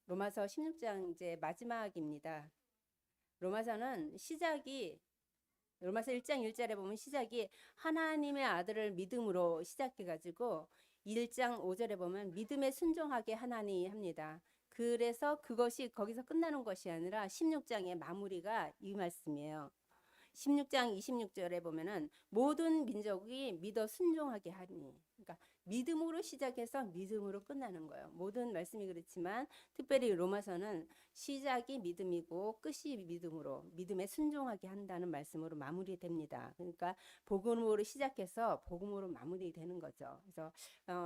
로마서 16장 이제 마지막입니다. 로마서는 시작이 로마서 1장 1절에 보면 시작이 하나님의 아들을 믿음으로 시작해가지고 1장 5절에 보면 믿음에 순종하게 하나니 합니다. 그래서 그것이 거기서 끝나는 것이 아니라 16장의 마무리가 이 말씀이에요. 16장 26절에 보면은 모든 민족이 믿어 순종하게 하니, 그러니까 믿음으로 시작해서 믿음으로 끝나는 거예요. 모든 말씀이 그렇지만 특별히 로마서는 시작이 믿음이고 끝이 믿음으로 믿음에 순종하게 한다는 말씀으로 마무리됩니다. 그러니까 복음으로 시작해서 복음으로 마무리되는 거죠. 그래서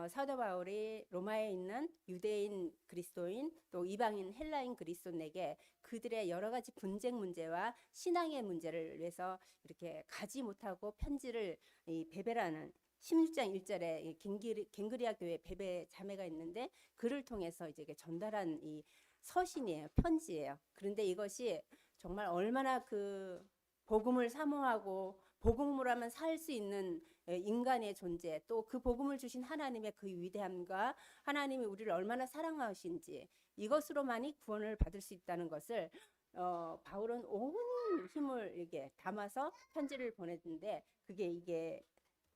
사도 바울이 로마에 있는 유대인 그리스도인 또 이방인 헬라인 그리스도인에게 그들의 여러 가지 분쟁 문제와 신앙의 문제를 위해서 이렇게 가지 못하고 편지를 베베라는 16장 1절에 갱그리아 교회 베베 자매가 있는데 그를 통해서 이제 전달한 이 서신이에요. 편지예요. 그런데 이것이 정말 얼마나 그 복음을 사모하고 복음으로 하면 살 수 있는 인간의 존재, 또 그 복음을 주신 하나님의 그 위대함과 하나님이 우리를 얼마나 사랑하신지 이것으로만이 구원을 받을 수 있다는 것을 바울은 온 힘을 이렇게 담아서 편지를 보냈는데 그게 이게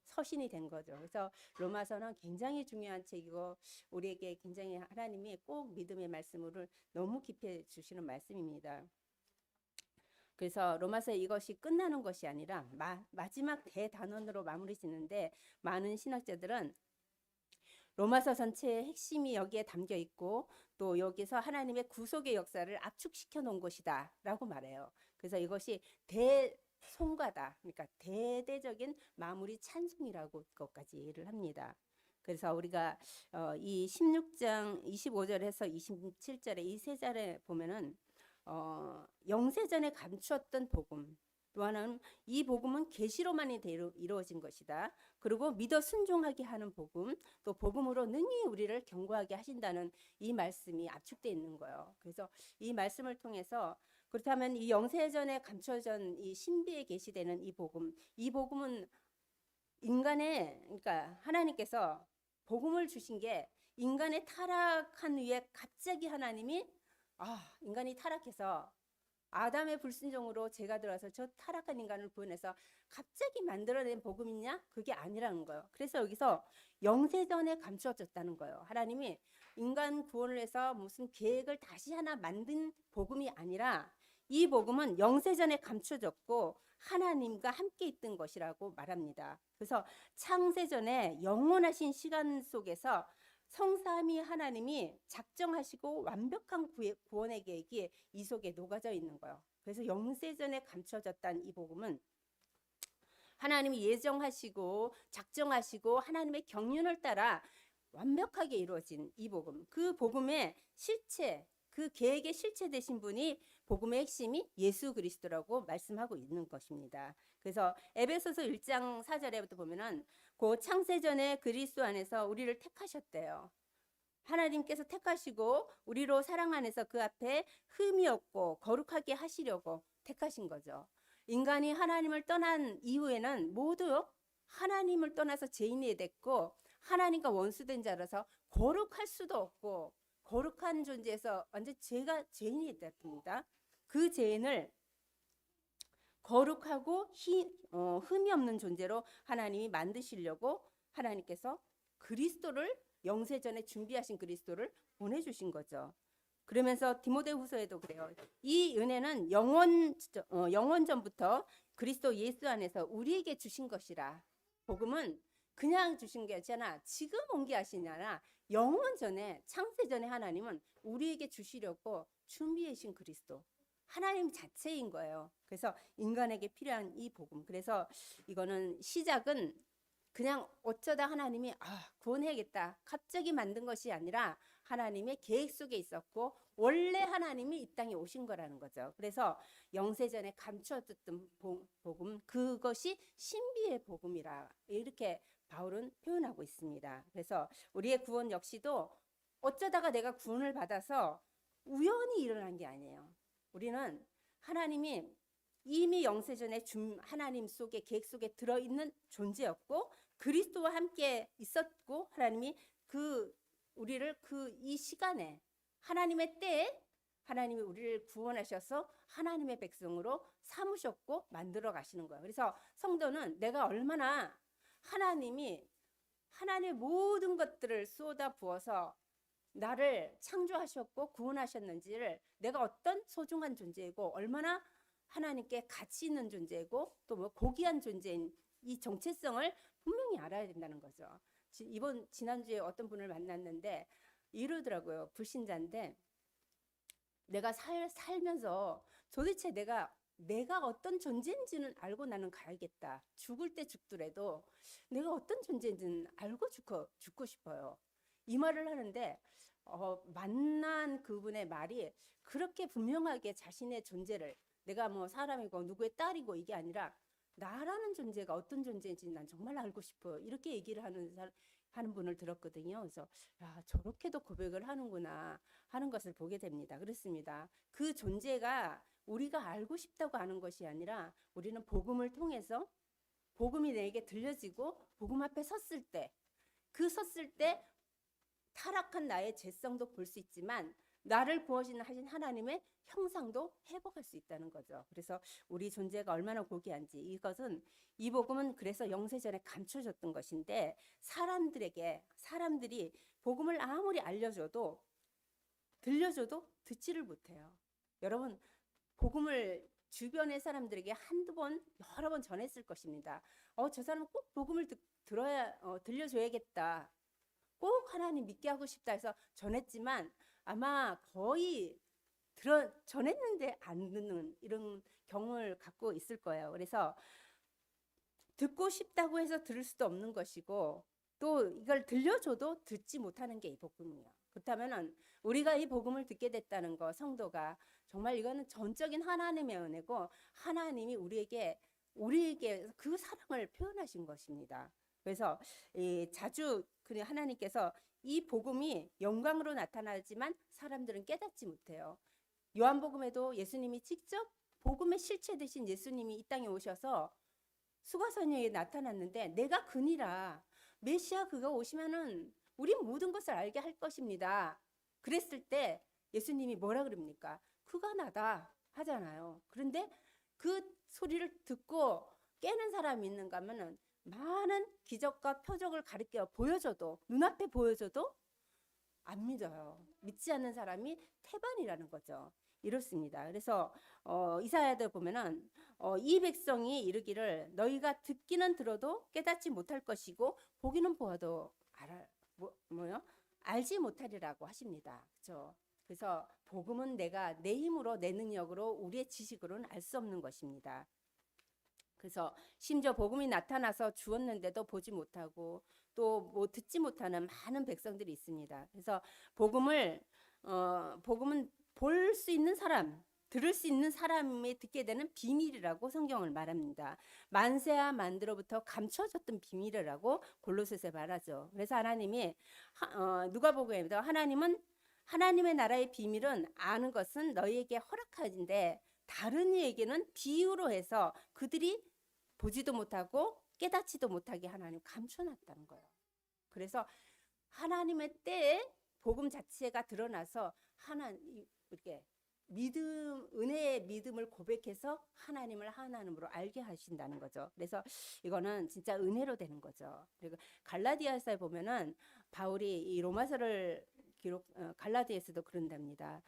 서신이 된 거죠. 그래서 로마서는 굉장히 중요한 책이고 우리에게 굉장히 하나님이 꼭 믿음의 말씀을 너무 깊이 주시는 말씀입니다. 그래서 로마서 이것이 끝나는 것이 아니라 마지막 대단원으로 마무리 짓는데 많은 신학자들은 로마서 전체의 핵심이 여기에 담겨 있고 또 여기서 하나님의 구속의 역사를 압축시켜 놓은 것이다 라고 말해요. 그래서 이것이 대송가다, 그러니까 대대적인 마무리 찬송이라고 것까지 이해를 합니다. 그래서 우리가 이 16장 25절에서 27절에 이 세 절에 보면은 영세전에 감추었던 복음, 또 하나는 이 복음은 계시로만이 이루어진 것이다. 그리고 믿어 순종하게 하는 복음, 또 복음으로 능히 우리를 견고하게 하신다는 이 말씀이 압축되어 있는 거예요. 그래서 이 말씀을 통해서 그렇다면 이 영세전에 감춰진 이 신비에 계시되는 이 복음은 인간의, 그러니까 하나님께서 복음을 주신 게 인간의 타락한 후에 갑자기 하나님이 인간이 타락해서 아담의 불순종으로 죄가 들어와서 저 타락한 인간을 구원해서 갑자기 만들어낸 복음이냐? 그게 아니라는 거예요. 그래서 여기서 영세전에 감추어졌다는 거예요. 하나님이 인간 구원을 해서 무슨 계획을 다시 하나 만든 복음이 아니라 이 복음은 영세전에 감춰졌고 하나님과 함께 있던 것이라고 말합니다. 그래서 창세전에 영원하신 시간 속에서 성삼위 하나님이 작정하시고 완벽한 구원의 계획이 이 속에 녹아져 있는 거예요. 그래서 영세전에 감춰졌다는 이 복음은 하나님이 예정하시고 작정하시고 하나님의 경륜을 따라 완벽하게 이루어진 이 복음, 그 복음의 실체, 그 계획의 실체 되신 분이 복음의 핵심이 예수 그리스도라고 말씀하고 있는 것입니다. 그래서 에베소서 1장 4절에부터 보면은 그 창세전에 그리스도 안에서 우리를 택하셨대요. 하나님께서 택하시고 우리로 사랑 안에서 그 앞에 흠이 없고 거룩하게 하시려고 택하신 거죠. 인간이 하나님을 떠난 이후에는 모두 하나님을 떠나서 죄인이 됐고 하나님과 원수된 자라서 거룩할 수도 없고 거룩한 존재에서 완전 죄인이 됐습니다. 그 죄인을 거룩하고 흠이 없는 존재로 하나님이 만드시려고 하나님께서 그리스도를 영세전에 준비하신 그리스도를 보내주신 거죠. 그러면서 디모데후서에도 그래요. 이 은혜는 영원전부터 그리스도 예수 안에서 우리에게 주신 것이라. 복음은 그냥 주신 게 아니라 지금 온 게 아니라 영원전에 창세전에 하나님은 우리에게 주시려고 준비해 주신 그리스도. 하나님 자체인 거예요. 그래서 인간에게 필요한 이 복음. 그래서 이거는 시작은 그냥 어쩌다 하나님이 구원해야겠다 갑자기 만든 것이 아니라 하나님의 계획 속에 있었고 원래 하나님이 이 땅에 오신 거라는 거죠. 그래서 영세전에 감추어졌던 복음, 그것이 신비의 복음이라 이렇게 바울은 표현하고 있습니다. 그래서 우리의 구원 역시도 어쩌다가 내가 구원을 받아서 우연히 일어난 게 아니에요. 우리는 하나님이 이미 영세전에 하나님 속에 계획 속에 들어있는 존재였고 그리스도와 함께 있었고 하나님이 우리를 이 시간에 하나님의 때에 하나님이 우리를 구원하셔서 하나님의 백성으로 삼으셨고 만들어 가시는 거예요. 그래서 성도는 내가 얼마나 하나님이 하나님의 모든 것들을 쏟아 부어서 나를 창조하셨고 구원하셨는지를, 내가 어떤 소중한 존재이고 얼마나 하나님께 가치 있는 존재이고 또 뭐 고귀한 존재인 이 정체성을 분명히 알아야 된다는 거죠. 지난주에 어떤 분을 만났는데 이러더라고요. 불신자인데 내가 살면서 도대체 내가 어떤 존재인지는 알고 나는 가야겠다. 죽을 때 죽더라도 내가 어떤 존재인지는 알고 죽고 싶어요. 이 말을 하는데 만난 그분의 말이 그렇게 분명하게 자신의 존재를, 내가 뭐 사람이고 누구의 딸이고 이게 아니라 나라는 존재가 어떤 존재인지 난 정말 알고 싶어, 이렇게 얘기를 하는 분을 들었거든요. 그래서 야, 저렇게도 고백을 하는구나 하는 것을 보게 됩니다. 그렇습니다. 그 존재가 우리가 알고 싶다고 하는 것이 아니라 우리는 복음을 통해서 복음이 내게 들려지고 복음 앞에 섰을 때, 섰을 때 타락한 나의 죄성도 볼 수 있지만 나를 구원하신 하나님의 형상도 회복할 수 있다는 거죠. 그래서 우리 존재가 얼마나 고귀한지, 이 복음은 그래서 영세전에 감춰졌던 것인데 사람들이 복음을 아무리 알려줘도 들려줘도 듣지를 못해요. 여러분, 복음을 주변의 사람들에게 한두 번, 여러 번 전했을 것입니다. 저 사람은 꼭 복음을 들려줘야겠다, 꼭 하나님 믿게 하고 싶다 해서 전했지만 아마 거의 전했는데 안 듣는 이런 경험을 갖고 있을 거예요. 그래서 듣고 싶다고 해서 들을 수도 없는 것이고 또 이걸 들려줘도 듣지 못하는 게 이 복음이에요. 그렇다면 우리가 이 복음을 듣게 됐다는 거, 성도가 정말 이거는 전적인 하나님의 은혜고 하나님이 우리에게 그 사랑을 표현하신 것입니다. 그래서 자주 하나님께서 이 복음이 영광으로 나타나지만 사람들은 깨닫지 못해요. 요한복음에도 예수님이 직접 복음의 실체 되신 예수님이 이 땅에 오셔서 수가선녀에 나타났는데 내가 그니라, 메시아 그가 오시면은 우리 모든 것을 알게 할 것입니다. 그랬을 때 예수님이 뭐라 그럽니까? 그가 나다 하잖아요. 그런데 그 소리를 듣고 깨는 사람이 있는가 하면은 많은 기적과 표적을 가리켜 보여줘도, 눈앞에 보여줘도 안 믿어요. 믿지 않는 사람이 태반이라는 거죠. 이렇습니다. 그래서 이사야도 보면은 이 백성이 이르기를 너희가 듣기는 들어도 깨닫지 못할 것이고 보기는 보아도 알지 못하리라고 하십니다. 그렇죠? 그래서 복음은 내가 내 힘으로, 내 능력으로, 우리의 지식으로는 알 수 없는 것입니다. 그래서 심지어 복음이 나타나서 주었는데도 보지 못하고 또 뭐 듣지 못하는 많은 백성들이 있습니다. 그래서 복음은 볼 수 있는 사람, 들을 수 있는 사람이 듣게 되는 비밀이라고 성경을 말합니다. 만세와 만대로부터 감춰졌던 비밀이라고 골로새서에 말하죠. 그래서 하나님이 누가복음에도 하나님의 나라의 비밀은 아는 것은 너희에게 허락하는데 다른 이에게는 비유로 해서 그들이 보지도 못하고 깨닫지도 못하게 하나님 감춰놨다는 거예요. 그래서 하나님의 때에 복음 자체가 드러나서 이렇게 은혜의 믿음을 고백해서 하나님을 하나님으로 알게 하신다는 거죠. 그래서 이거는 진짜 은혜로 되는 거죠. 그리고 갈라디아서에 보면은 바울이 이 로마서를 갈라디아서도 그런답니다.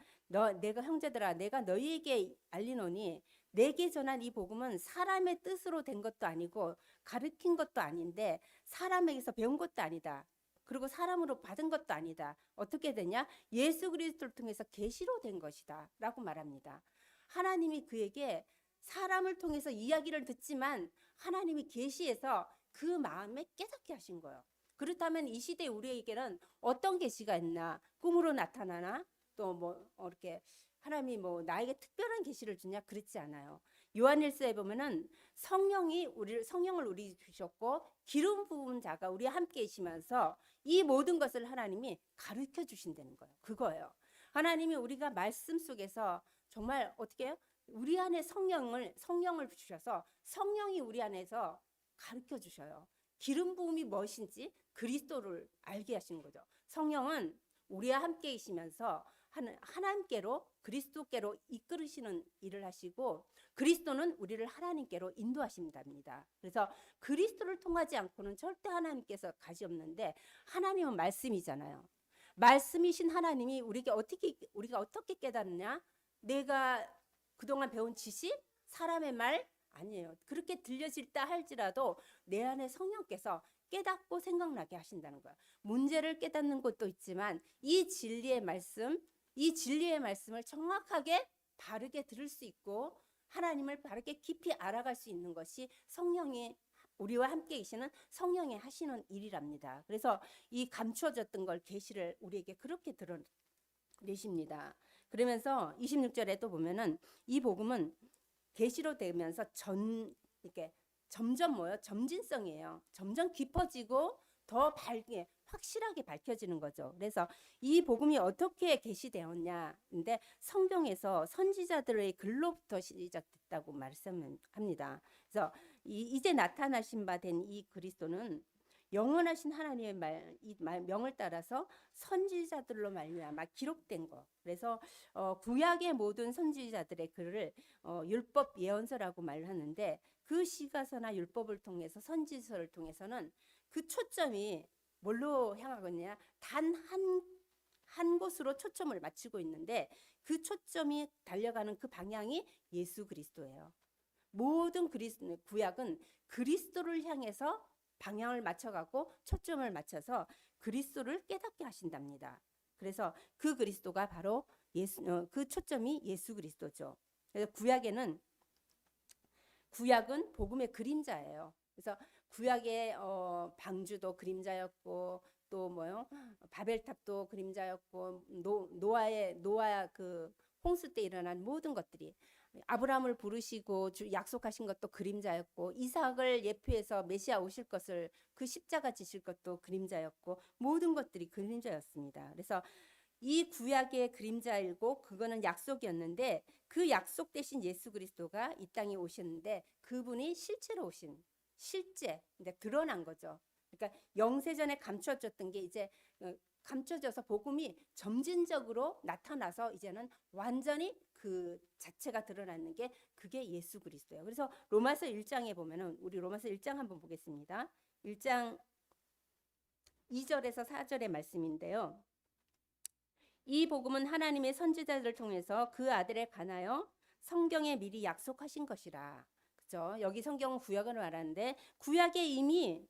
내가 형제들아, 내가 너희에게 알리노니 내게 전한 이 복음은 사람의 뜻으로 된 것도 아니고 가르친 것도 아닌데 사람에게서 배운 것도 아니다. 그리고 사람으로 받은 것도 아니다. 어떻게 되냐? 예수 그리스도를 통해서 계시로 된 것이다 라고 말합니다. 하나님이 그에게 사람을 통해서 이야기를 듣지만 하나님이 계시해서 그 마음에 깨닫게 하신 거예요. 그렇다면 이 시대 우리에게는 어떤 계시가 있나? 꿈으로 나타나나? 또 이렇게 하나님이 나에게 특별한 계시를 주냐? 그렇지 않아요. 요한일서에 보면은 성령을 우리 주셨고 기름 부은 자가 우리와 함께 계시면서 이 모든 것을 하나님이 가르쳐 주신다는 거예요. 그거예요. 하나님이 우리가 말씀 속에서 정말 어떻게 해요? 우리 안에 성령을 주셔서 성령이 우리 안에서 가르쳐 주셔요. 기름 부음이 무엇인지 그리스도를 알게 하시는 거죠. 성령은 우리와 함께 계시면서 하나님께로 그리스도께로 이끌으시는 일을 하시고 그리스도는 우리를 하나님께로 인도하신답니다. 그래서 그리스도를 통하지 않고는 절대 하나님께서 가시 없는데 하나님은 말씀이잖아요. 말씀이신 하나님이 우리가 어떻게 깨닫느냐? 내가 그동안 배운 지식, 사람의 말 아니에요. 그렇게 들려질다 할지라도 내 안에 성령께서 깨닫고 생각나게 하신다는 거예요. 문제를 깨닫는 것도 있지만 이 진리의 말씀을 정확하게 바르게 들을 수 있고 하나님을 바르게 깊이 알아갈 수 있는 것이 성령이 우리와 함께 계시는 성령이 하시는 일이랍니다. 그래서 이 감추어졌던 걸 계시를 우리에게 그렇게 드러내십니다. 그러면서 26절에 또 보면은 이 복음은 계시로 되면서 이렇게 점점 점진성이에요. 점점 깊어지고 더 확실하게 밝혀지는 거죠. 그래서 이 복음이 어떻게 계시되었냐? 근데 성경에서 선지자들의 글로부터 시작됐다고 말씀합니다. 그래서 이제 나타나신 바 된 이 그리스도는 영원하신 하나님의 명을 따라서 선지자들로 말미암아 기록된 거. 그래서 구약의 모든 선지자들의 글을 율법 예언서라고 말하는데 그 시가서나 율법을 통해서 선지서를 통해서는 그 초점이 뭘로 향하겠냐? 단 한 곳으로 초점을 맞추고 있는데 그 초점이 달려가는 그 방향이 예수 그리스도예요. 모든 구약은 그리스도를 향해서 방향을 맞춰가고 초점을 맞춰서 그리스도를 깨닫게 하신답니다. 그래서 그 그리스도가 바로 그 초점이 예수 그리스도죠. 그래서 구약은 복음의 그림자예요. 그래서 구약의 방주도 그림자였고 또 바벨탑도 그림자였고 노아 그 홍수 때 일어난 모든 것들이 아브라함을 부르시고 약속하신 것도 그림자였고 이삭을 예표해서 메시아 오실 것을 그 십자가 지실 것도 그림자였고 모든 것들이 그림자였습니다. 그래서 이 구약의 그림자이고 그거는 약속이었는데 그 약속 대신 예수 그리스도가 이 땅에 오셨는데 그분이 실제로 오신 실제 드러난 거죠. 그러니까 영세전에 감춰졌던 게 이제 감춰져서 복음이 점진적으로 나타나서 이제는 완전히 그 자체가 드러나는 게 그게 예수 그리스도예요. 그래서 로마서 1장에 보면은 우리 로마서 1장 한번 보겠습니다. 1장 2절에서 4절의 말씀인데요. 이 복음은 하나님의 선지자들을 통해서 그 아들에 관하여 성경에 미리 약속하신 것이라. 그죠? 여기 성경은 구약을 말하는데 구약에 이미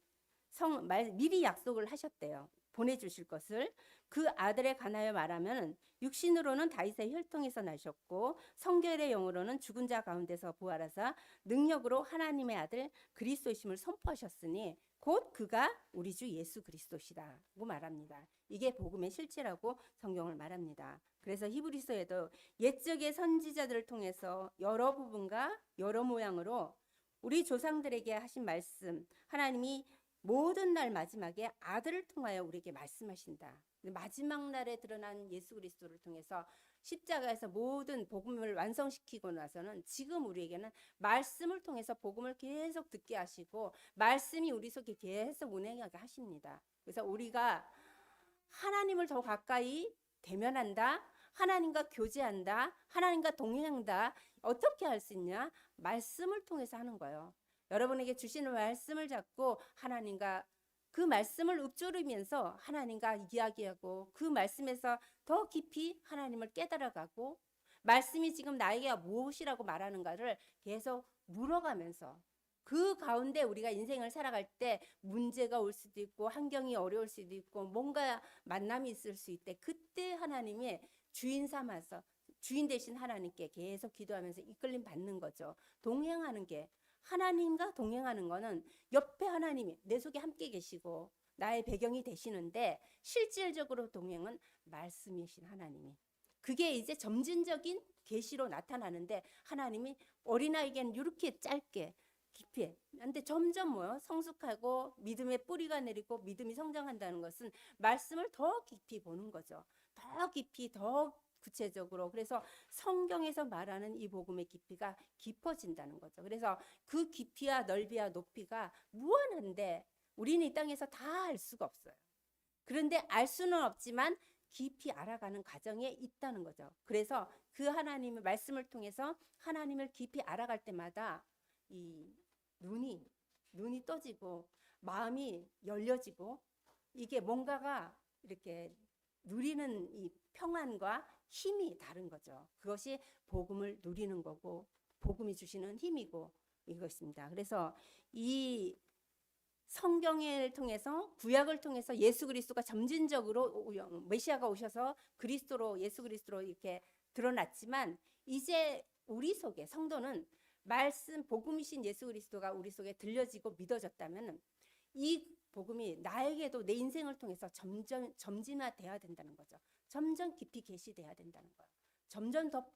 미리 약속을 하셨대요. 보내주실 것을. 그 아들에 관하여 말하면 육신으로는 다윗의 혈통에서 나셨고 성결의 영으로는 죽은 자 가운데서 부활하사 능력으로 하나님의 아들 그리스도이심을 선포하셨으니 곧 그가 우리 주 예수 그리스도시라고 말합니다. 이게 복음의 실체라고 성경을 말합니다. 그래서 히브리서에도 옛적의 선지자들을 통해서 여러 부분과 여러 모양으로 우리 조상들에게 하신 말씀, 하나님이 모든 날 마지막에 아들을 통하여 우리에게 말씀하신다. 마지막 날에 드러난 예수 그리스도를 통해서 십자가에서 모든 복음을 완성시키고 나서는 지금 우리에게는 말씀을 통해서 복음을 계속 듣게 하시고 말씀이 우리 속에 계속 운행하게 하십니다. 그래서 우리가 하나님을 더 가까이 대면한다, 하나님과 교제한다, 하나님과 동행한다. 어떻게 할 수 있냐? 말씀을 통해서 하는 거예요. 여러분에게 주시는 말씀을 잡고 하나님과 그 말씀을 읊조르면서 하나님과 이야기하고 그 말씀에서 더 깊이 하나님을 깨달아가고 말씀이 지금 나에게 무엇이라고 말하는가를 계속 물어가면서 그 가운데 우리가 인생을 살아갈 때 문제가 올 수도 있고 환경이 어려울 수도 있고 뭔가 만남이 있을 수 있대. 그때 하나님의 주인 삼아서 주인 되신 하나님께 계속 기도하면서 이끌림 받는 거죠. 동행하는 게 하나님과 동행하는 거는 옆에 하나님이 내 속에 함께 계시고 나의 배경이 되시는데 실질적으로 동행은 말씀이신 하나님이 그게 이제 점진적인 계시로 나타나는데 하나님이 어린아이에게는 이렇게 짧게 깊이 근데 점점 성숙하고 믿음의 뿌리가 내리고 믿음이 성장한다는 것은 말씀을 더 깊이 보는 거죠. 더 깊이 더 구체적으로 그래서 성경에서 말하는 이 복음의 깊이가 깊어진다는 거죠. 그래서 그 깊이와 넓이와 높이가 무한한데 우리는 이 땅에서 다 알 수가 없어요. 그런데 알 수는 없지만 깊이 알아가는 과정에 있다는 거죠. 그래서 그 하나님의 말씀을 통해서 하나님을 깊이 알아갈 때마다 이 눈이 떠지고 마음이 열려지고 이게 뭔가가 이렇게 누리는 이 평안과 힘이 다른 거죠. 그것이 복음을 누리는 거고 복음이 주시는 힘이고 이것입니다. 그래서 이 성경을 통해서 구약을 통해서 예수 그리스도가 점진적으로 메시아가 오셔서 그리스도로 예수 그리스도로 이렇게 드러났지만 이제 우리 속에 성도는 말씀 복음이신 예수 그리스도가 우리 속에 들려지고 믿어졌다면 이 복음이 나에게도 내 인생을 통해서 점점 점진화돼야 된다는 거죠. 점점 깊이 계시돼야 된다는 거예요. 점점 더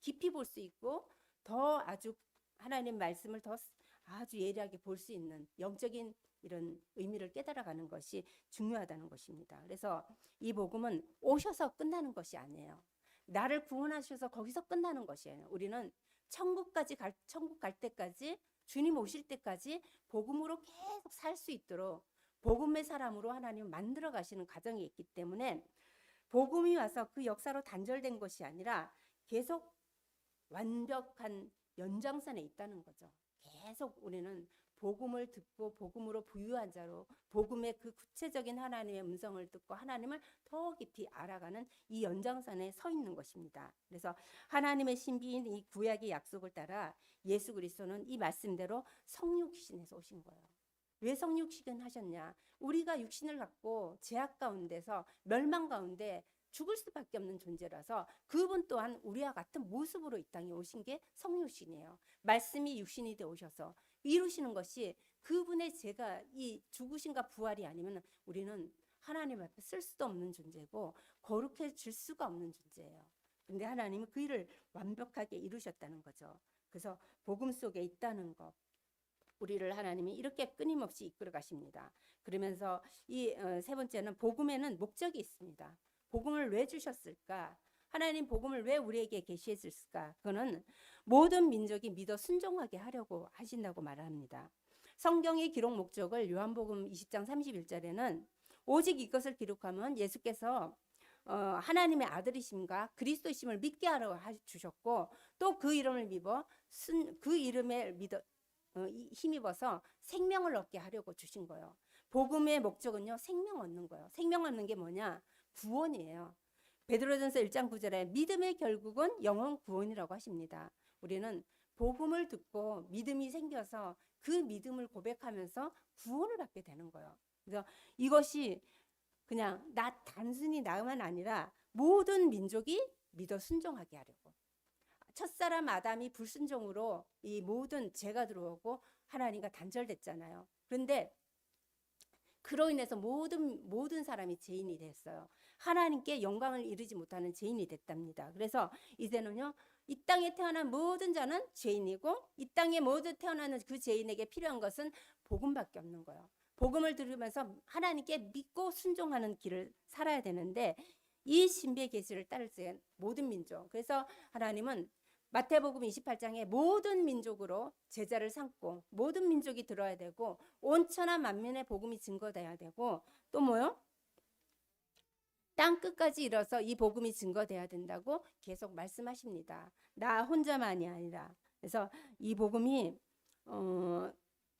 깊이 볼 수 있고 더 아주 하나님 말씀을 더 아주 예리하게 볼 수 있는 영적인 이런 의미를 깨달아가는 것이 중요하다는 것입니다. 그래서 이 복음은 오셔서 끝나는 것이 아니에요. 나를 구원하셔서 거기서 끝나는 것이에요. 우리는 천국 갈 때까지 주님 오실 때까지 복음으로 계속 살 수 있도록 복음의 사람으로 하나님 만들어 가시는 과정이 있기 때문에 복음이 와서 그 역사로 단절된 것이 아니라 계속 완벽한 연장선에 있다는 거죠. 계속 우리는 복음을 듣고 복음으로 부유한 자로 복음의 그 구체적인 하나님의 음성을 듣고 하나님을 더 깊이 알아가는 이 연장선에 서 있는 것입니다. 그래서 하나님의 신비인 이 구약의 약속을 따라 예수 그리스도는 이 말씀대로 성육신에서 오신 거예요. 왜 성육신 하셨냐? 우리가 육신을 갖고 죄악 가운데서 멸망 가운데 죽을 수밖에 없는 존재라서 그분 또한 우리와 같은 모습으로 이 땅에 오신 게 성육신이에요. 말씀이 육신이 되어 오셔서 이루시는 것이 그분의 죄가 이 죽으심과 부활이 아니면 우리는 하나님 앞에 쓸 수도 없는 존재고 거룩해질 수가 없는 존재예요. 근데 하나님은 그 일을 완벽하게 이루셨다는 거죠. 그래서 복음 속에 있다는 것, 우리를 하나님이 이렇게 끊임없이 이끌어 가십니다. 그러면서 이 세 번째는 복음에는 목적이 있습니다. 복음을 왜 주셨을까? 하나님 복음을 왜 우리에게 계시했을까? 그거는 모든 민족이 믿어 순종하게 하려고 하신다고 말합니다. 성경의 기록 목적을 요한복음 20장 31절에는 오직 이것을 기록하면 예수께서 하나님의 아들이심과 그리스도이심을 믿게 하러 주셨고 또 그 이름을 믿어 그 이름에 힘입어서 생명을 얻게 하려고 주신 거예요. 복음의 목적은요, 생명 얻는 거예요. 생명 얻는 게 뭐냐? 구원이에요. 베드로전서 1장 9절에 믿음의 결국은 영혼 구원이라고 하십니다. 우리는 복음을 듣고 믿음이 생겨서 그 믿음을 고백하면서 구원을 받게 되는 거예요. 그래서 이것이 그냥 단순히 나만 아니라 모든 민족이 믿어 순종하게 하려고. 첫사람 아담이 불순종으로 이 모든 죄가 들어오고 하나님과 단절됐잖아요. 그런데 그로 인해서 모든 사람이 죄인이 됐어요. 하나님께 영광을 이루지 못하는 죄인이 됐답니다. 그래서 이제는요, 이 땅에 태어난 모든 자는 죄인이고 이 땅에 모두 태어나는 그 죄인에게 필요한 것은 복음밖에 없는 거예요. 복음을 들으면서 하나님께 믿고 순종하는 길을 살아야 되는데 이 신비의 계시를 따를 때 모든 민족, 그래서 하나님은 마태복음 28장에 모든 민족으로 제자를 삼고 모든 민족이 들어야 되고 온 천하 만민의 복음이 증거돼야 되고 또 뭐요? 땅 끝까지 이뤄서 이 복음이 증거돼야 된다고 계속 말씀하십니다. 나 혼자만이 아니라. 그래서 이 복음이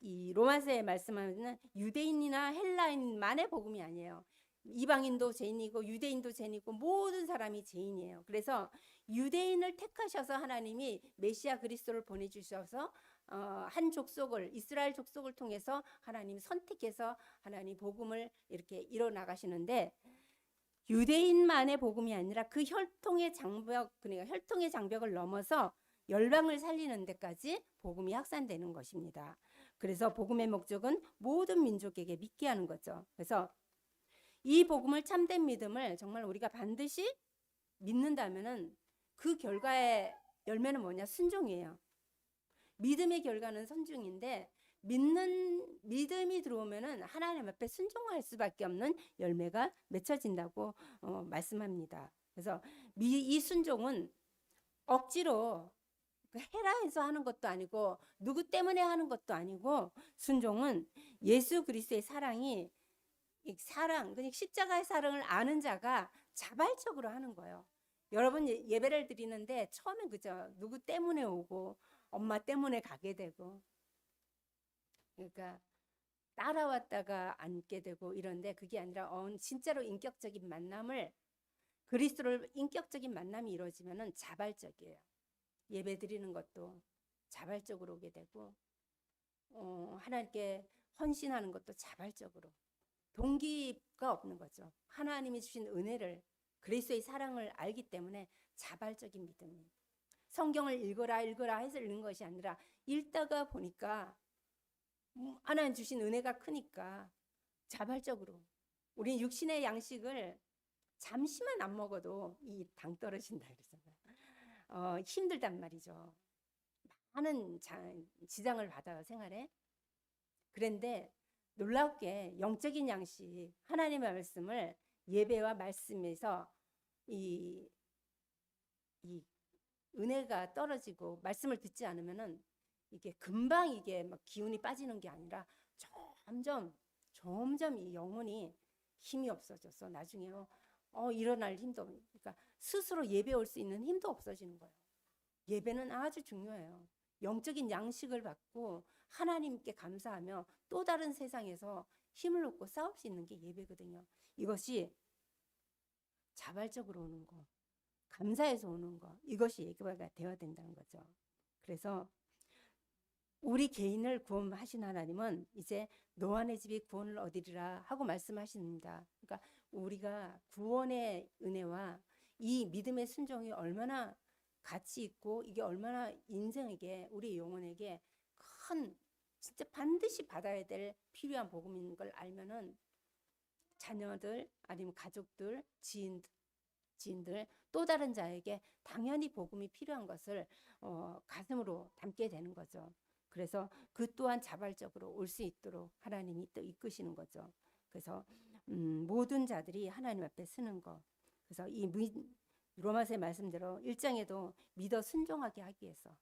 이 로마서에 말씀하는 유대인이나 헬라인만의 복음이 아니에요. 이방인도 죄인이고 유대인도 죄인이고 모든 사람이 죄인이에요. 그래서 유대인을 택하셔서 하나님이 메시아 그리스도를 보내주셔서 한 족속을 이스라엘 족속을 통해서 하나님 선택해서 하나님 복음을 이렇게 이뤄나가시는데 유대인만의 복음이 아니라 그 혈통의 장벽, 그러니까 혈통의 장벽을 넘어서 열방을 살리는 데까지 복음이 확산되는 것입니다. 그래서 복음의 목적은 모든 민족에게 믿게 하는 거죠. 그래서 이 복음을 참된 믿음을 정말 우리가 반드시 믿는다면은 그 결과의 열매는 뭐냐? 순종이에요. 믿음의 결과는 순종인데 믿음이 들어오면은 하나님 앞에 순종할 수밖에 없는 열매가 맺혀진다고 말씀합니다. 그래서 이 순종은 억지로 해라 해서 하는 것도 아니고 누구 때문에 하는 것도 아니고 순종은 예수 그리스도의 사랑이 이 사랑, 그러니까 십자가의 사랑을 아는 자가 자발적으로 하는 거예요. 여러분 예배를 드리는데 처음에 그죠? 누구 때문에 오고 엄마 때문에 가게 되고 그러니까 따라왔다가 앉게 되고 이런데 그게 아니라 진짜로 인격적인 만남을 그리스도를 인격적인 만남이 이루어지면은 자발적이에요. 예배 드리는 것도 자발적으로 오게 되고 하나님께 헌신하는 것도 자발적으로 동기가 없는 거죠. 하나님이 주신 은혜를 그리스도의 사랑을 알기 때문에 자발적인 믿음이 성경을 읽어라 해서 읽는 것이 아니라 읽다가 보니까 하나님 주신 은혜가 크니까 자발적으로 우리 육신의 양식을 잠시만 안 먹어도 이 당 떨어진다 그러잖아요. 힘들단 말이죠. 많은 지장을 받아요 생활에. 그런데 놀랍게 영적인 양식 하나님의 말씀을 예배와 말씀에서 이 은혜가 떨어지고 말씀을 듣지 않으면은 이게 금방 이게 막 기운이 빠지는 게 아니라 점점 이 영혼이 힘이 없어져서 나중에요. 일어날 힘도 그러니까 스스로 예배 올 수 있는 힘도 없어지는 거예요. 예배는 아주 중요해요. 영적인 양식을 받고 하나님께 감사하며 또 다른 세상에서 힘을 얻고 싸울 수 있는 게 예배거든요. 이것이 자발적으로 오는 거, 감사해서 오는 거, 이것이 예배가 되어야 된다는 거죠. 그래서 우리 개인을 구원하신 하나님은 이제 노아의 집이 구원을 얻으리라 하고 말씀하십니다. 그러니까 우리가 구원의 은혜와 이 믿음의 순종이 얼마나 가치 있고 이게 얼마나 인생에게 우리 영혼에게 큰 진짜 반드시 받아야 될 필요한 복음인 걸 알면은 자녀들 아니면 가족들 지인들 또 다른 자에게 당연히 복음이 필요한 것을 가슴으로 담게 되는 거죠. 그래서 그 또한 자발적으로 올 수 있도록 하나님이 또 이끄시는 거죠. 그래서 모든 자들이 하나님 앞에 서는 거. 그래서 이 로마서의 말씀대로 1장에도 믿어 순종하게 하기 위해서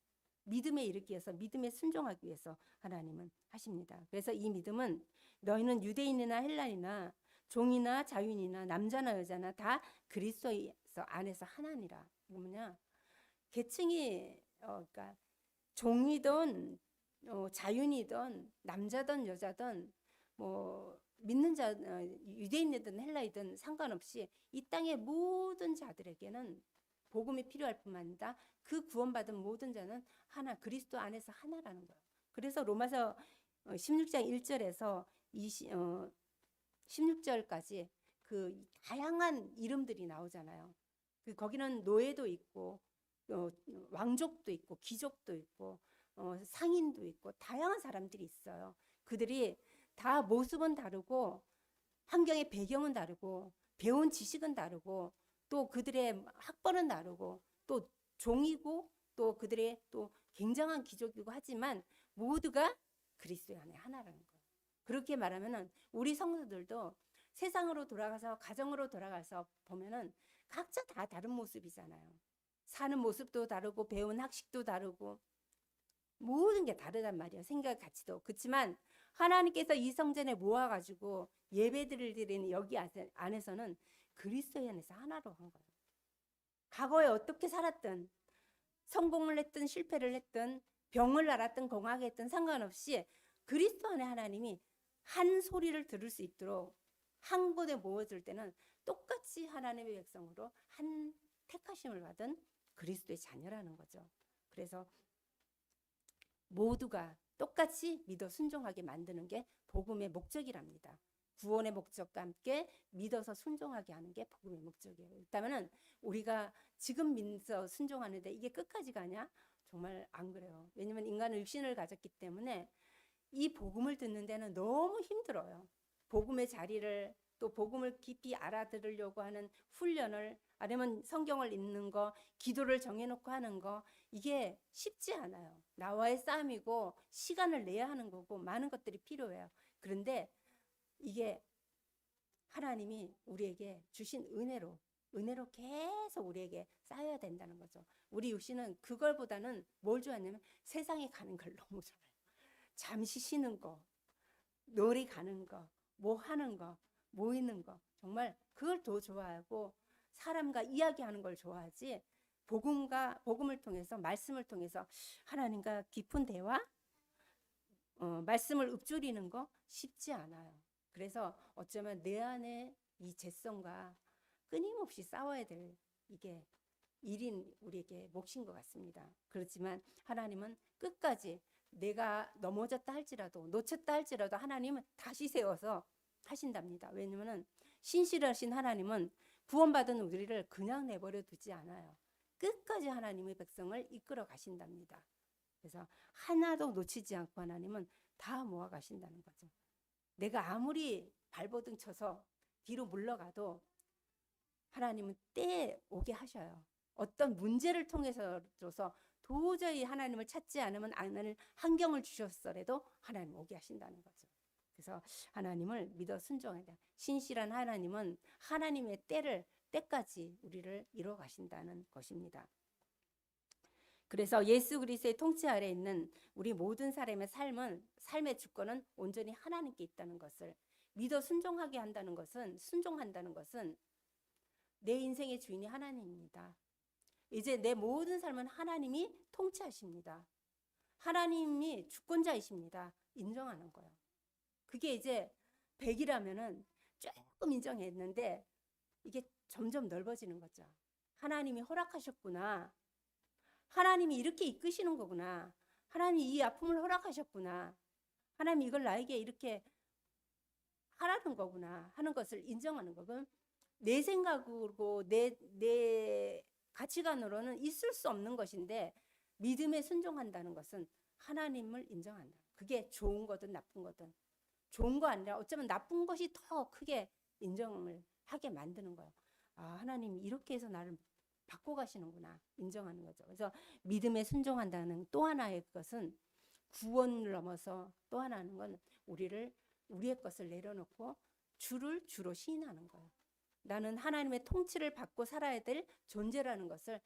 믿음에 이르기 위해서 믿음에 순종하기 위해서 하나님은 하십니다. 그래서 이 믿음은 너희는 유대인이나 헬라이나 종이나 자유인이나 남자나 여자나 다 그리스도 안에서 하나니라. 이거 뭐냐? 계층이 그러니까 종이든 자유인이든 남자든 여자든 뭐 믿는 자 유대인이든 헬라이든 상관없이 이 땅의 모든 자들에게는 복음이 필요할 뿐만 아니라 그 구원받은 모든 자는 하나 그리스도 안에서 하나라는 거예요. 그래서 로마서 16장 1절에서 16절까지 그 다양한 이름들이 나오잖아요. 거기는 노예도 있고 왕족도 있고 귀족도 있고 상인도 있고 다양한 사람들이 있어요. 그들이 다 모습은 다르고 환경의 배경은 다르고 배운 지식은 다르고 또 그들의 학벌은 다르고 또 종이고 또 그들의 또 굉장한 귀족이고 하지만 모두가 그리스도 안에 하나라는 거예요. 그렇게 말하면은 우리 성도들도 세상으로 돌아가서 가정으로 돌아가서 보면은 각자 다 다른 모습이잖아요. 사는 모습도 다르고 배운 학식도 다르고 모든 게 다르단 말이에요. 생각 가치도. 그렇지만 하나님께서 이 성전에 모아가지고 예배드릴 드리는 여기 안에서는 그리스도 안에서 하나로 한 거예요. 과거에 어떻게 살았든 성공을 했든 실패를 했든 병을 앓았든 건강하게 했든 상관없이 그리스도 안에 하나님이 한 소리를 들을 수 있도록 한 곳에 모여질 때는 똑같이 하나님의 백성으로 한 택하심을 받은 그리스도의 자녀라는 거죠. 그래서 모두가 똑같이 믿어 순종하게 만드는 게 복음의 목적이랍니다. 구원의 목적과 함께 믿어서 순종하게 하는 게 복음의 목적이에요. 일단은 우리가 지금 믿어 순종하는데 이게 끝까지 가냐? 정말 안 그래요. 왜냐하면 인간은 육신을 가졌기 때문에 이 복음을 듣는 데는 너무 힘들어요. 복음의 자리를 또 복음을 깊이 알아들으려고 하는 훈련을 아니면 성경을 읽는 거, 기도를 정해놓고 하는 거 이게 쉽지 않아요. 나와의 싸움이고 시간을 내야 하는 거고 많은 것들이 필요해요. 그런데 이게 하나님이 우리에게 주신 은혜로 계속 우리에게 쌓여야 된다는 거죠. 우리 육신은 그걸보다는 뭘 좋아하냐면 세상에 가는 걸 너무 좋아해요. 잠시 쉬는 거, 놀이 가는 거, 뭐 하는 거. 모이는 거, 정말 그걸 더 좋아하고 사람과 이야기하는 걸 좋아하지, 복음을 통해서, 말씀을 통해서 하나님과 깊은 대화, 말씀을 읊조리는 거 쉽지 않아요. 그래서 어쩌면 내 안에 이 죄성과 끊임없이 싸워야 될 이게 일인 우리에게 몫인 것 같습니다. 그렇지만 하나님은 끝까지 내가 넘어졌다 할지라도, 놓쳤다 할지라도 하나님은 다시 세워서 하신답니다. 왜냐하면 신실하신 하나님은 구원받은 우리를 그냥 내버려 두지 않아요. 끝까지 하나님의 백성을 이끌어 가신답니다. 그래서 하나도 놓치지 않고 하나님은 다 모아 가신다는 거죠. 내가 아무리 발버둥 쳐서 뒤로 물러가도 하나님은 때에 오게 하셔요. 어떤 문제를 통해서로서 도저히 하나님을 찾지 않으면 않을 환경을 주셨더라도 하나님 오게 하신다는 거죠. 그래서 하나님을 믿어 순종해야 돼요. 신실한 하나님은 하나님의 때까지 우리를 이뤄 가신다는 것입니다. 그래서 예수 그리스도의 통치 아래 있는 우리 모든 사람의 삶의 주권은 온전히 하나님께 있다는 것을 믿어 순종한다는 것은 내 인생의 주인이 하나님입니다. 이제 내 모든 삶은 하나님이 통치하십니다. 하나님이 주권자이십니다. 인정하는 거예요. 그게 이제 100이라면은 조금 인정했는데 이게 점점 넓어지는 거죠. 하나님이 허락하셨구나. 하나님이 이렇게 이끄시는 거구나. 하나님이 이 아픔을 허락하셨구나. 하나님이 이걸 나에게 이렇게 하라는 거구나 하는 것을 인정하는 거고, 내 생각으로 내 가치관으로는 있을 수 없는 것인데 믿음에 순종한다는 것은 하나님을 인정한다. 그게 좋은 거든 나쁜 거든, 좋은 거 아니라 어쩌면 나쁜 것이 더 크게 인정을 하게 만드는 거예요. 아, 하나님이 이렇게 해서 나를 바꿔 가시는구나 인정하는 거죠. 그래서 믿음에 순종한다는 또 하나의 것은 구원을 넘어서 또 하나는 건 우리의 것을 내려놓고 주를 주로 시인하는 거예요. 나는 하나님의 통치를 받고 살아야 될 존재라는 것을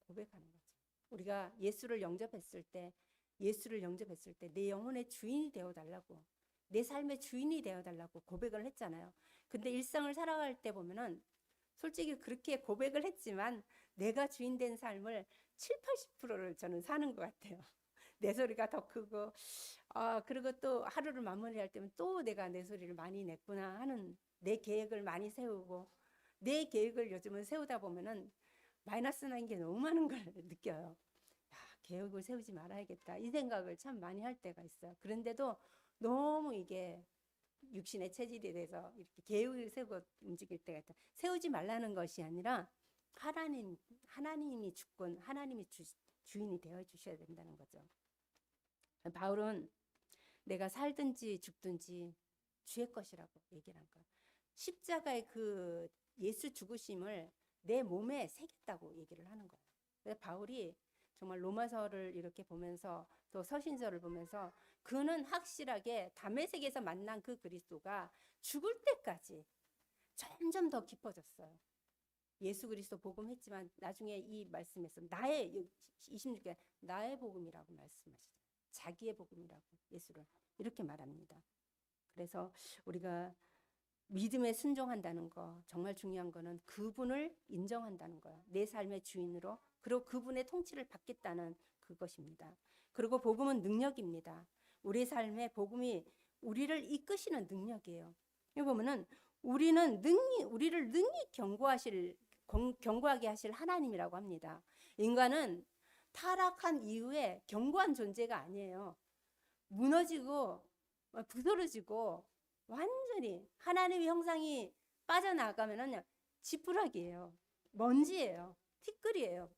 고백하는 거죠. 우리가 예수를 영접했을 때 내 영혼의 주인이 되어달라고, 내 삶의 주인이 되어달라고 고백을 했잖아요. 근데 일상을 살아갈 때 보면은 솔직히 그렇게 고백을 했지만 내가 주인 된 삶을 70~80%를 저는 사는 것 같아요. 내 소리가 더 크고, 그리고 또 하루를 마무리할 때면 또 내가 내 소리를 많이 냈구나 하는, 내 계획을 많이 세우고, 내 계획을 요즘은 세우다 보면은 마이너스 나는 게 너무 많은 걸 느껴요. 계획을 세우지 말아야겠다 이 생각을 참 많이 할 때가 있어요. 그런데도 너무 이게 육신의 체질이 돼서 이렇게 계획을 세우고 움직일 때가 있다. 세우지 말라는 것이 아니라 하나님이 주권, 하나님이 주인이 되어 주셔야 된다는 거죠. 바울은 내가 살든지 죽든지 주의 것이라고 얘기를 한 거예요. 십자가의 그 예수 죽으심을 내 몸에 새겼다고 얘기를 하는 거예요. 그래서 바울이 정말 로마서를 이렇게 보면서 또 서신서를 보면서 그는 확실하게 다메섹에서 만난 그 그리스도가 죽을 때까지 점점 더 깊어졌어요. 예수 그리스도 복음했지만 나중에 이 말씀에서 26개 나의 복음이라고 말씀하시죠. 자기의 복음이라고 예수를 이렇게 말합니다. 그래서 우리가 믿음에 순종한다는 거, 정말 중요한 거는 그분을 인정한다는 거예요. 내 삶의 주인으로, 그리고 그분의 통치를 받겠다는 그것입니다. 그리고 복음은 능력입니다. 우리 삶의 복음이 우리를 이끄시는 능력이에요. 여기 보면은 우리를 능히 견고하게 하실 하나님이라고 합니다. 인간은 타락한 이후에 견고한 존재가 아니에요. 무너지고 부스러지고 완전히 하나님의 형상이 빠져나가면은 지푸라기예요. 먼지예요. 티끌이에요.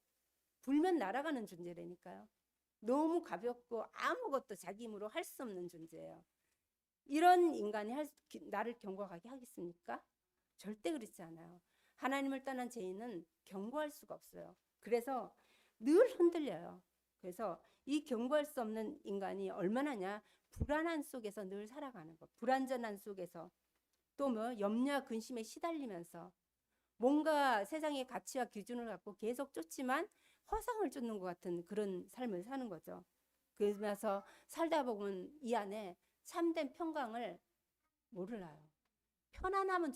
불면 날아가는 존재라니까요. 너무 가볍고 아무것도 자기 힘으로 할 수 없는 존재예요. 이런 인간이 나를 견고하게 하겠습니까? 절대 그렇지 않아요. 하나님을 떠난 죄인은 견고할 수가 없어요. 그래서 늘 흔들려요. 그래서 이 견고할 수 없는 인간이 얼마나냐? 불안한 속에서 늘 살아가는 것, 불안전한 속에서 또 염려와 근심에 시달리면서 뭔가 세상의 가치와 기준을 갖고 계속 쫓지만 허상을 쫓는 것 같은 그런 삶을 사는 거죠. 그러면서 살다 보면 이 안에 참된 평강을 몰라요. 편안하면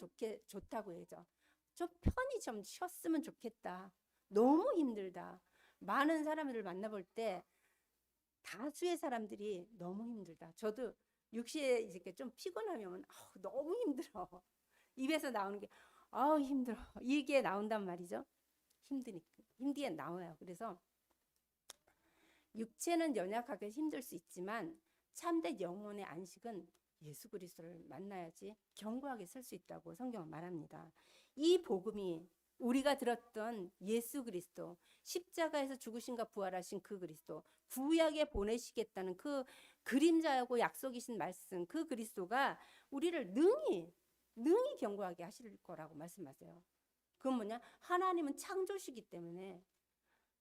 좋다고 해야죠. 좀 편히 좀 쉬었으면 좋겠다. 너무 힘들다. 많은 사람들을 만나볼 때 다수의 사람들이 너무 힘들다. 저도 6시에 이렇게 좀 피곤하면 너무 힘들어. 입에서 나오는 게 힘들어. 이게 나온단 말이죠. 힘들게 나와요. 그래서 육체는 연약하게 힘들 수 있지만 참된 영혼의 안식은 예수 그리스도를 만나야지 견고하게 설 수 있다고 성경은 말합니다. 이 복음이 우리가 들었던 예수 그리스도, 십자가에서 죽으신가 부활하신 그 그리스도, 구약에 보내시겠다는 그 그림자하고 약속이신 말씀, 그 그리스도가 우리를 능히 견고하게 하실 거라고 말씀하세요. 그건 뭐냐? 하나님은 창조시기 때문에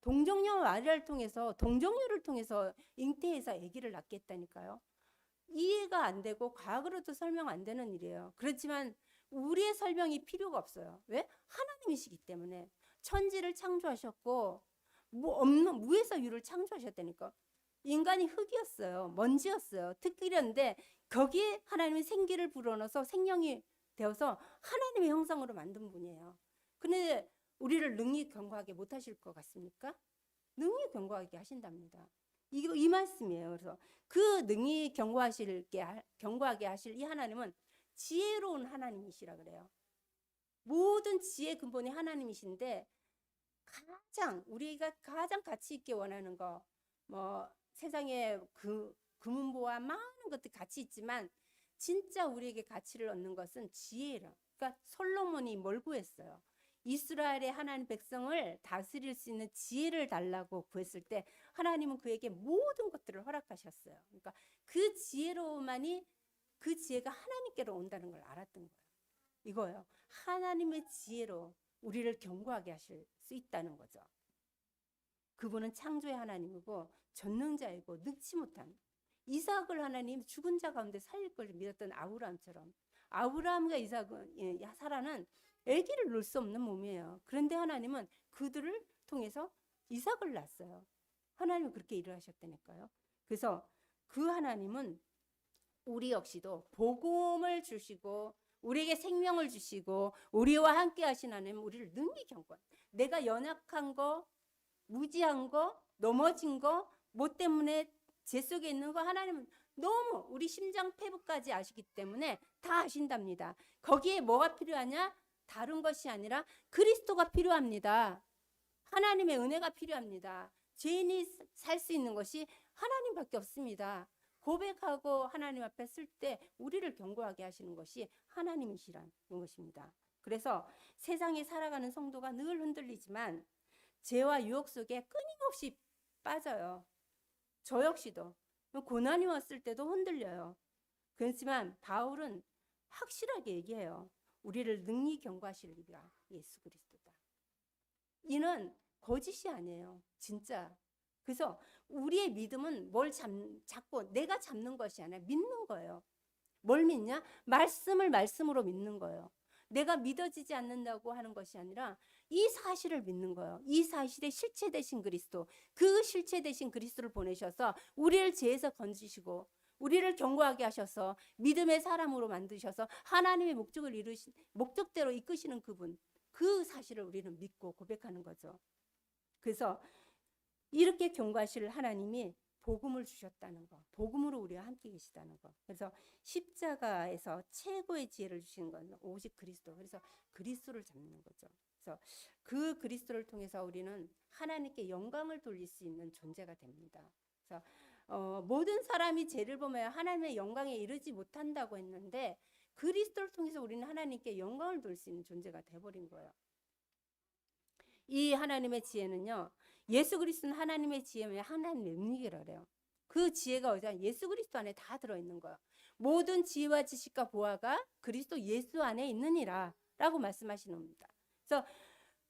동정녀와 마리아를 통해서, 동정녀를 통해서 잉태해서 아기를 낳게 했다니까요. 이해가 안 되고 과학으로도 설명 안 되는 일이에요. 그렇지만 우리의 설명이 필요가 없어요. 왜? 하나님이시기 때문에. 천지를 창조하셨고 없는 무에서 유를 창조하셨다니까. 인간이 흙이었어요. 먼지였어요. 특기였는데 거기에 하나님이 생기를 불어넣어서 생명이 되어서 하나님의 형상으로 만든 분이에요. 근데 우리를 능히 견고하게 못하실 것 같습니까? 능히 견고하게 하신답니다. 이 말씀이에요. 그래서 그 능히 견고하게 하실 이 하나님은 지혜로운 하나님이시라 그래요. 모든 지혜 근본이 하나님이신데 우리가 가장 가치 있게 원하는 거, 뭐 세상에 금은보화 많은 것들 가치 있지만 진짜 우리에게 가치를 얻는 것은 지혜라. 그러니까 솔로몬이 뭘 구했어요? 이스라엘의 하나님 백성을 다스릴 수 있는 지혜를 달라고 구했을 때 하나님은 그에게 모든 것들을 허락하셨어요. 그러니까 그 지혜로만이 그 지혜가 하나님께로 온다는 걸 알았던 거예요. 이거요. 하나님의 지혜로 우리를 견고하게 하실 수 있다는 거죠. 그분은 창조의 하나님이고 전능자이고 늙지 못한 이삭을 하나님 죽은 자 가운데 살릴 걸 믿었던 아브라함처럼 아브라함과 사라는 아기를 낳을 수 없는 몸이에요. 그런데 하나님은 그들을 통해서 이삭을 낳았어요. 하나님은 그렇게 일을 하셨다니까요. 그래서 그 하나님은 우리 역시도 복음을 주시고 우리에게 생명을 주시고 우리와 함께 하신 하나님 우리를 능히 견고한 내가 연약한 거 무지한 거 넘어진 거 뭐 때문에 제 속에 있는 거 하나님은 너무 우리 심장 폐부까지 아시기 때문에 다 아신답니다. 거기에 뭐가 필요하냐? 다른 것이 아니라 그리스도가 필요합니다. 하나님의 은혜가 필요합니다. 죄인이 살 수 있는 것이 하나님밖에 없습니다. 고백하고 하나님 앞에 쓸 때 우리를 견고하게 하시는 것이 하나님이시라는 것입니다. 그래서 세상에 살아가는 성도가 늘 흔들리지만 죄와 유혹 속에 끊임없이 빠져요. 저 역시도 고난이 왔을 때도 흔들려요. 그렇지만 바울은 확실하게 얘기해요. 우리를 능히 견고하실 이가 예수 그리스도다. 이는 거짓이 아니에요. 진짜. 그래서 우리의 믿음은 뭘 잡고 내가 잡는 것이 아니라 믿는 거예요. 뭘 믿냐? 말씀으로 믿는 거예요. 내가 믿어지지 않는다고 하는 것이 아니라 이 사실을 믿는 거예요. 이 사실의 실체 되신 그리스도, 그 실체 되신 그리스도를 보내셔서 우리를 죄에서 건지시고 우리를 견고하게 하셔서 믿음의 사람으로 만드셔서 하나님의 목적대로 이끄시는 그분, 그 사실을 우리는 믿고 고백하는 거죠. 그래서 이렇게 견고하실 하나님이 복음을 주셨다는 거, 복음으로 우리와 함께 계시다는 거. 그래서 십자가에서 최고의 지혜를 주시는 건 오직 그리스도. 그래서 그리스도를 잡는 거죠. 그래서 그 그리스도를 통해서 우리는 하나님께 영광을 돌릴 수 있는 존재가 됩니다. 그래서 모든 사람이 죄를 범하여 하나님의 영광에 이르지 못한다고 했는데 그리스도를 통해서 우리는 하나님께 영광을 돌릴 수 있는 존재가 돼버린 거예요. 이 하나님의 지혜는요. 예수 그리스도는 하나님의 지혜면 하나님의 능력이라고 그래요. 그 지혜가 어디야? 예수 그리스도 안에 다 들어있는 거예요. 모든 지혜와 지식과 보화가 그리스도 예수 안에 있느니라 라고 말씀하시는 겁니다. 그래서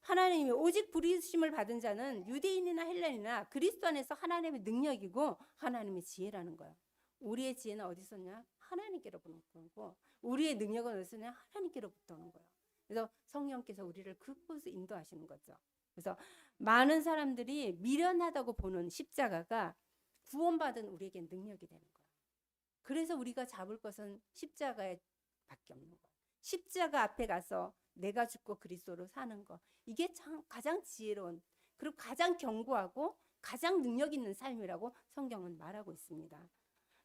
하나님이 오직 부르심을 받은 자는 유대인이나 헬라인이나 그리스도 안에서 하나님의 능력이고 하나님의 지혜라는 거예요. 우리의 지혜는 어디서 냐? 하나님께로부터 오는 거고 우리의 능력은 어디서 냐? 하나님께로부터 오는 거예요. 그래서 성령께서 우리를 그곳에 인도하시는 거죠. 그래서 많은 사람들이 미련하다고 보는 십자가가 구원받은 우리에게 능력이 되는 거예요. 그래서 우리가 잡을 것은 십자가에 밖에 없는 거예요. 십자가 앞에 가서 내가 죽고 그리스도로 사는 거. 이게 참 가장 지혜로운, 그리고 가장 견고하고 가장 능력 있는 삶이라고 성경은 말하고 있습니다.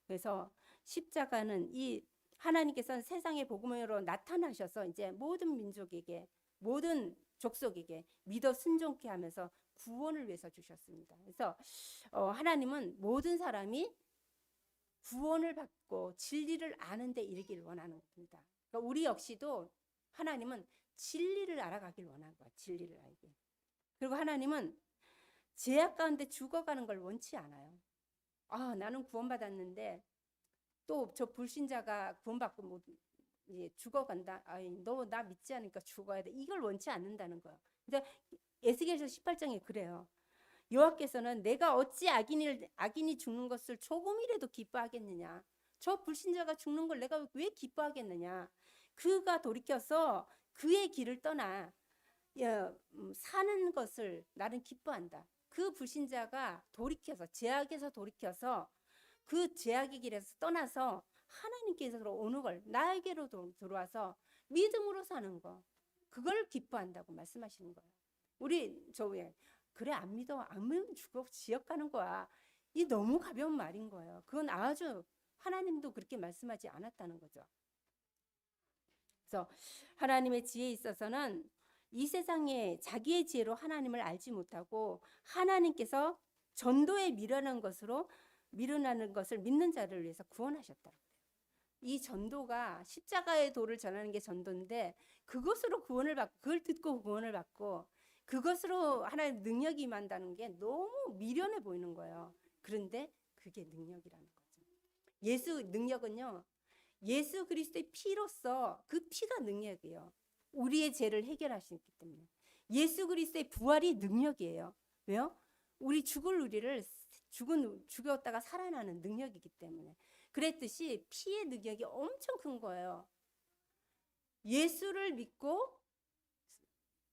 그래서 십자가는 이 하나님께서는 세상의 복음으로 나타나셔서 이제 모든 민족에게, 모든 족속에게 믿어 순종케 하면서 구원을 위해서 주셨습니다. 그래서 하나님은 모든 사람이 구원을 받고 진리를 아는 데 이르기를 원하는 겁니다. 그러니까 우리 역시도 하나님은 진리를 알아가길 원하는 거야. 진리를 알게. 그리고 하나님은 죄악 가운데 죽어가는 걸 원치 않아요. 아, 나는 구원받았는데 또 저 불신자가 구원받고 뭐 죽어간다. 너 나 믿지 않으니까 죽어야 돼. 이걸 원치 않는다는 거예요. 근데 에스겔서 18장에 그래요. 여호와께서는 내가 어찌 악인이 죽는 것을 조금이라도 기뻐하겠느냐. 저 불신자가 죽는 걸 내가 왜 기뻐하겠느냐. 그가 돌이켜서 그의 길을 떠나 사는 것을 나는 기뻐한다. 그 불신자가 돌이켜서, 죄악에서 돌이켜서 그 죄악의 길에서 떠나서 하나님께서 오는 걸 나에게로 들어와서 믿음으로 사는 거, 그걸 기뻐한다고 말씀하시는 거예요. 우리 왜 그래 안 믿으면 죽어 지옥 가는 거야. 이 너무 가벼운 말인 거예요. 그건 아주 하나님도 그렇게 말씀하지 않았다는 거죠. 그래서 하나님의 지혜에 있어서는 이 세상에 자기의 지혜로 하나님을 알지 못하고 하나님께서 전도에 미련하는 것을 믿는 자를 위해서 구원하셨다. 이 전도가 십자가의 도를 전하는 게 전도인데 그것으로 구원을 받고, 그걸 듣고 구원을 받고 그것으로 하나님의 능력이 임한다는 게 너무 미련해 보이는 거예요. 그런데 그게 능력이라는 거죠. 능력은요, 예수 그리스도의 피로서, 그 피가 능력이에요. 우리의 죄를 해결하시기 때문에. 예수 그리스도의 부활이 능력이에요. 왜요? 우리를 죽었다가 살아나는 능력이기 때문에. 그랬듯이 피의 능력이 엄청 큰 거예요. 예수를 믿고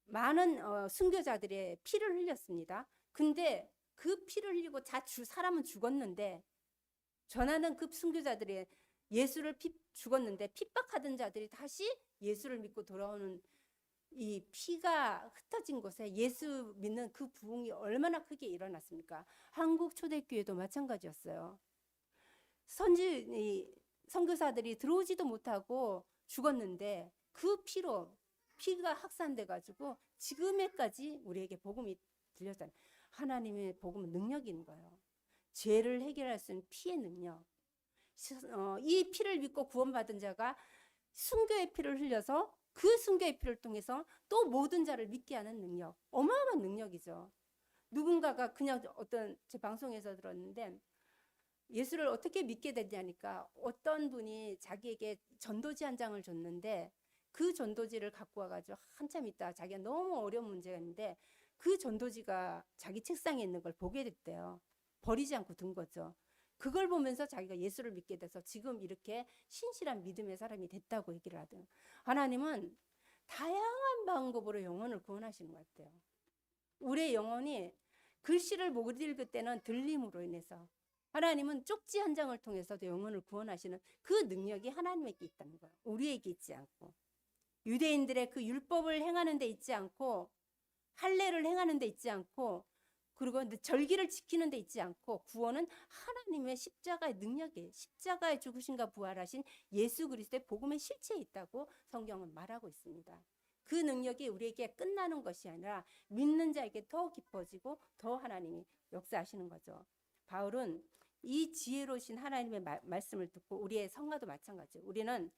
많은 순교자들의 피를 흘렸습니다. 근데 그 피를 흘리고 사람은 죽었는데, 전하는 그 순교자들이 예수를 죽었는데 핍박하던 자들이 다시 예수를 믿고 돌아오는 이 피가 흩어진 곳에 예수 믿는 그 부흥이 얼마나 크게 일어났습니까? 한국 초대교회도 마찬가지였어요. 선교사들이 들어오지도 못하고 죽었는데 그 피가 확산돼 가지고 지금에까지 우리에게 복음이 들렸잖아요. 하나님의 복음은 능력인 거예요. 죄를 해결할 수 있는 피의 능력. 이 피를 믿고 구원받은 자가 순교의 피를 흘려서 그 순교의 피를 통해서 또 모든 자를 믿게 하는 능력. 어마어마한 능력이죠. 누군가가 그냥 제 방송에서 들었는데 예수를 어떻게 믿게 됐냐니까 어떤 분이 자기에게 전도지 한 장을 줬는데 그 전도지를 갖고 와가지고 한참 있다 자기가 너무 어려운 문제가 있는데 그 전도지가 자기 책상에 있는 걸 보게 됐대요. 버리지 않고 둔 거죠. 그걸 보면서 자기가 예수를 믿게 돼서 지금 이렇게 신실한 믿음의 사람이 됐다고 얘기를 하더라고요. 하나님은 다양한 방법으로 영혼을 구원하시는 것 같아요. 우리의 영혼이 글씨를 못 읽을 때는 들림으로 인해서, 하나님은 쪽지 한 장을 통해서도 영혼을 구원하시는 그 능력이 하나님에게 있다는 거예요. 우리에게 있지 않고, 유대인들의 그 율법을 행하는 데 있지 않고, 할례를 행하는 데 있지 않고, 그리고 절기를 지키는 데 있지 않고, 구원은 하나님의 십자가의 능력이에요. 십자가의 죽으심과 부활하신 예수 그리스도의 복음의 실체에 있다고 성경은 말하고 있습니다. 그 능력이 우리에게 끝나는 것이 아니라 믿는 자에게 더 깊어지고 더 하나님이 역사하시는 거죠. 바울은 이 지혜로우신 하나님의 말씀을 듣고, 우리의 성화도 마찬가지예요. 우리는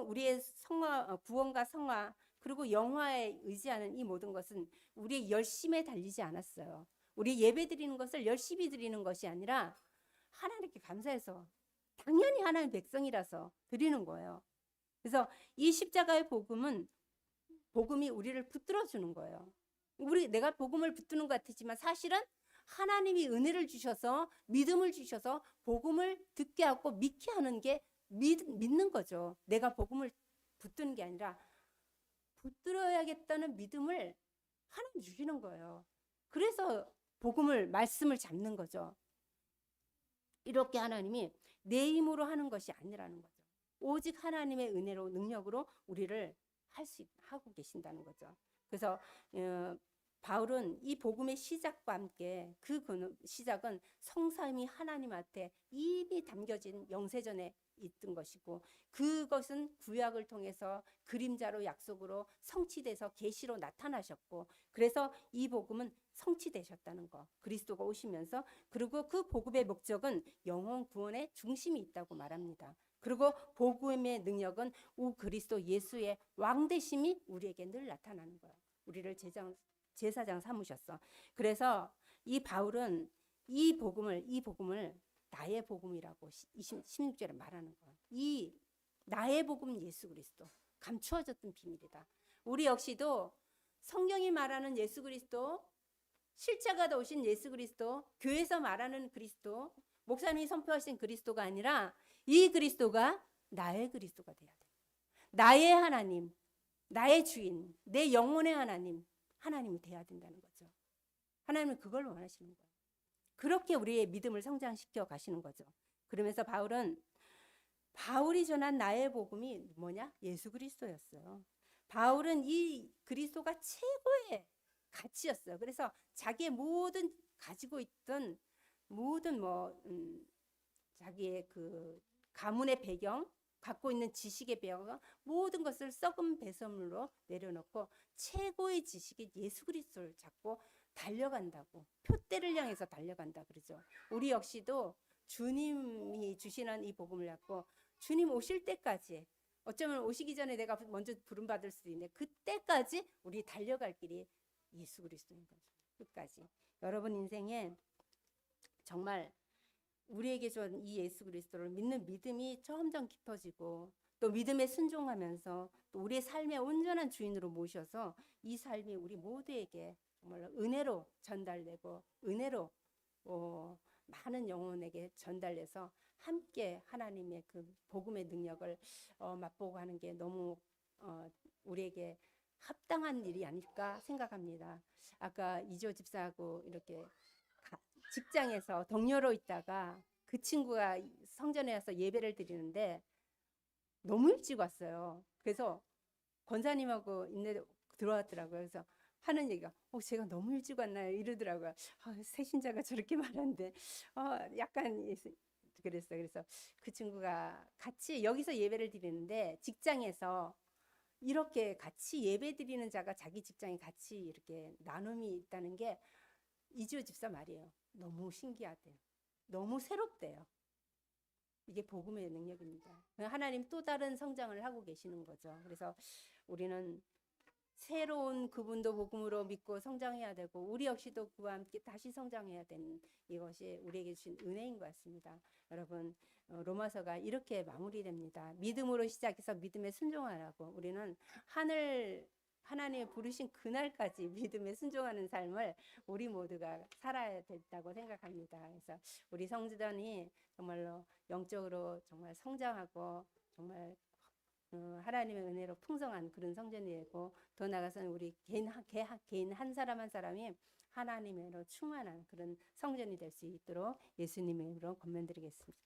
우리의 구원과 성화, 그리고 영화에 의지하는 이 모든 것은 우리의 열심에 달리지 않았어요. 우리 예배 드리는 것을 열심히 드리는 것이 아니라 하나님께 감사해서, 당연히 하나님 백성이라서 드리는 거예요. 그래서 이 십자가의 복음이 우리를 붙들어 주는 거예요. 내가 복음을 붙드는 것 같지만 사실은 하나님이 은혜를 주셔서, 믿음을 주셔서 복음을 듣게 하고 믿게 하는 게 믿는 거죠. 내가 복음을 붙드는 게 아니라 붙들어야겠다는 믿음을 하나님 주시는 거예요. 그래서 말씀을 잡는 거죠. 이렇게 하나님이 내 힘으로 하는 것이 아니라는 거죠. 오직 하나님의 은혜로 능력으로 우리를 하고 계신다는 거죠. 그래서 바울은 이 복음의 시작과 함께 그 시작은 성삼위 하나님한테 이미 담겨진 영세전에 있던 것이고 그것은 구약을 통해서 그림자로 약속으로 성취돼서 계시로 나타나셨고 그래서 이 복음은 성취되셨다는 거. 그리스도가 오시면서 그리고 그 복음의 목적은 영혼 구원의 중심이 있다고 말합니다. 그리고 복음의 능력은 오 그리스도 예수의 왕되심이 우리에게 늘 나타나는 거예요. 우리를 제사장 삼으셨어. 그래서 이 바울은 이 복음을 나의 복음이라고 16절에 말하는 거예요. 이 나의 복음 예수 그리스도 감추어졌던 비밀이다. 우리 역시도 성경이 말하는 예수 그리스도, 실제가 오신 예수 그리스도, 교회에서 말하는 그리스도, 목사님이 선포하신 그리스도가 아니라 이 그리스도가 나의 그리스도가 돼야 돼. 나의 하나님, 나의 주인, 내 영혼의 하나님이 돼야 된다는 거죠. 하나님은 그걸 원하시는 거예요. 그렇게 우리의 믿음을 성장시켜 가시는 거죠. 그러면서 바울이 전한 나의 복음이 뭐냐? 예수 그리스도였어요. 바울은 이 그리스도가 최고의 가치였어요. 그래서 자기의 모든 가지고 있던 모든 자기의 그 가문의 배경, 갖고 있는 지식의 배경, 모든 것을 썩은 배설물로 내려놓고 최고의 지식인 예수 그리스도를 잡고 달려간다고. 표대를 향해서 달려간다 그러죠. 우리 역시도 주님이 주시는 이 복음을 갖고 주님 오실 때까지, 어쩌면 오시기 전에 내가 먼저 부름받을 수도 있는데 그때까지 우리 달려갈 길이 예수 그리스도인 거죠. 끝까지. 여러분 인생에 정말 우리에게 준 이 예수 그리스도를 믿는 믿음이 점점 깊어지고 또 믿음에 순종하면서 또 우리의 삶의 온전한 주인으로 모셔서 이 삶이 우리 모두에게 정말 은혜로 전달되고 은혜로 많은 영혼에게 전달돼서 함께 하나님의 그 복음의 능력을 맛보고 하는 게 너무 우리에게 합당한 일이 아닐까 생각합니다. 아까 이조 집사하고 이렇게 직장에서 동료로 있다가 그 친구가 성전에 와서 예배를 드리는데 너무 일찍 왔어요. 그래서 권사님하고 들어왔더라고요. 그래서 하는 얘기가 제가 너무 일찍 왔나요? 이러더라고요. 새신자가 저렇게 말하는데 약간 그랬어요. 그래서 그 친구가 같이 여기서 예배를 드리는데 직장에서 이렇게 같이 예배 드리는 자가 자기 직장에 같이 이렇게 나눔이 있다는 게 이지호 집사 말이에요. 너무 신기하대요. 너무 새롭대요. 이게 복음의 능력입니다. 하나님 또 다른 성장을 하고 계시는 거죠. 그래서 우리는 새로운 그분도 복음으로 믿고 성장해야 되고 우리 역시도 그와 함께 다시 성장해야 되는 이것이 우리에게 주신 은혜인 것 같습니다. 여러분 로마서가 이렇게 마무리됩니다. 믿음으로 시작해서 믿음에 순종하라고. 우리는 하나님의 부르신 그날까지 믿음에 순종하는 삶을 우리 모두가 살아야 된다고 생각합니다. 그래서 우리 성전이 정말로 영적으로 정말 성장하고 정말 하나님의 은혜로 풍성한 그런 성전이 되고 더 나아가서는 우리 개인 한 사람 한 사람이 하나님으로 충만한 그런 성전이 될 수 있도록 예수님의 이름으로 권면드리겠습니다.